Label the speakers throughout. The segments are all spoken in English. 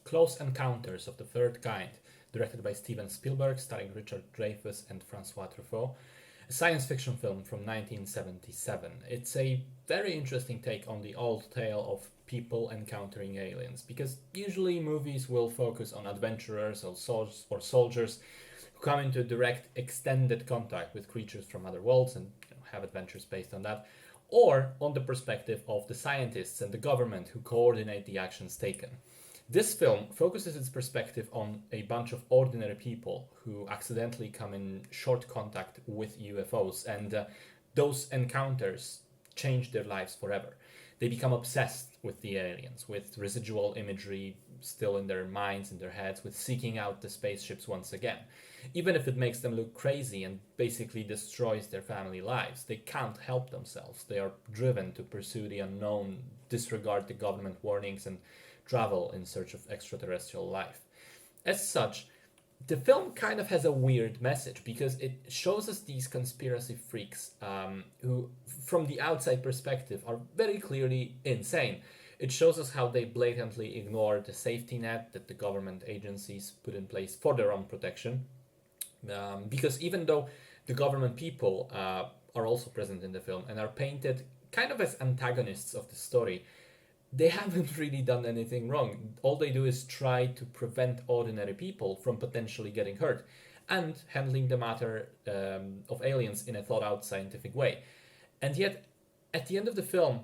Speaker 1: Close Encounters of the Third Kind, directed by Steven Spielberg, starring Richard Dreyfuss and Francois Truffaut, a science fiction film from 1977. It's a very interesting take on the old tale of people encountering aliens, because usually movies will focus on adventurers or soldiers who come into direct extended contact with creatures from other worlds and have adventures based on that, or on the perspective of the scientists and the government who coordinate the actions taken. This film focuses its perspective on a bunch of ordinary people who accidentally come in short contact with UFOs, and those encounters change their lives forever. They become obsessed with the aliens, with residual imagery still in their minds, in their heads, with seeking out the spaceships once again. Even if it makes them look crazy and basically destroys their family lives, they can't help themselves. They are driven to pursue the unknown, disregard the government warnings, and travel in search of extraterrestrial life. As such, the film kind of has a weird message because it shows us these conspiracy freaks who, from the outside perspective, are very clearly insane. It shows us how they blatantly ignore the safety net that the government agencies put in place for their own protection. Because even though the government people are also present in the film and are painted kind of as antagonists of the story, they haven't really done anything wrong. All they do is try to prevent ordinary people from potentially getting hurt and handling the matter of aliens in a thought out scientific way. And yet, at the end of the film,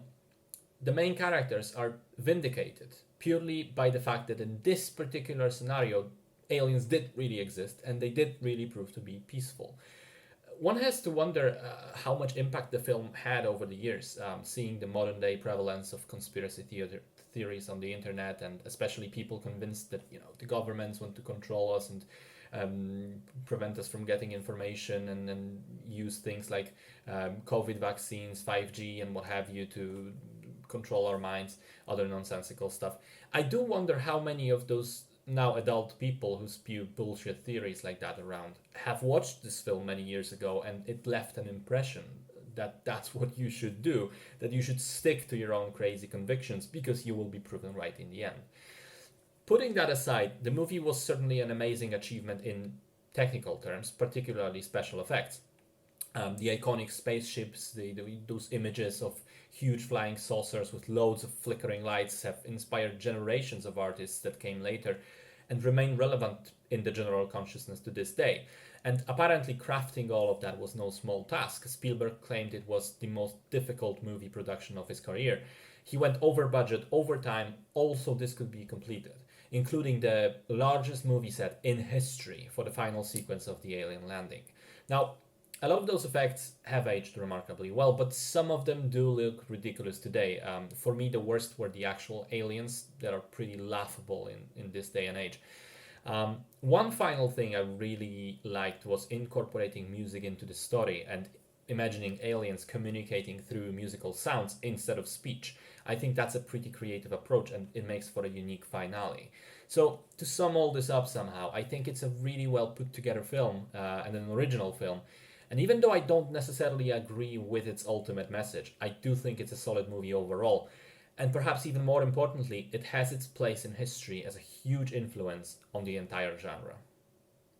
Speaker 1: the main characters are vindicated purely by the fact that in this particular scenario, aliens did really exist and they did really prove to be peaceful. One has to wonder how much impact the film had over the years, seeing the modern day prevalence of conspiracy theories on the internet, and especially people convinced that the governments want to control us and prevent us from getting information, and use things like COVID vaccines, 5G, and what have you to control our minds, other nonsensical stuff. I do wonder how many of those now adult people who spew bullshit theories like that around have watched this film many years ago, and it left an impression that that's what you should do, that you should stick to your own crazy convictions because you will be proven right in the end. Putting that aside, the movie was certainly an amazing achievement in technical terms, particularly special effects. The iconic spaceships, those images of huge flying saucers with loads of flickering lights have inspired generations of artists that came later and remain relevant in the general consciousness to this day. And apparently crafting all of that was no small task. Spielberg claimed it was the most difficult movie production of his career. He went over budget, over time, also this could be completed, including the largest movie set in history for the final sequence of the alien landing. Now, a lot of those effects have aged remarkably well, but some of them do look ridiculous today. For me, the worst were the actual aliens that are pretty laughable in this day and age. One final thing I really liked was incorporating music into the story and imagining aliens communicating through musical sounds instead of speech. I think that's a pretty creative approach, and it makes for a unique finale. So, to sum all this up somehow, I think it's a really well put together film, and an original film. And even though I don't necessarily agree with its ultimate message, I do think it's a solid movie overall. And perhaps even more importantly, it has its place in history as a huge influence on the entire genre.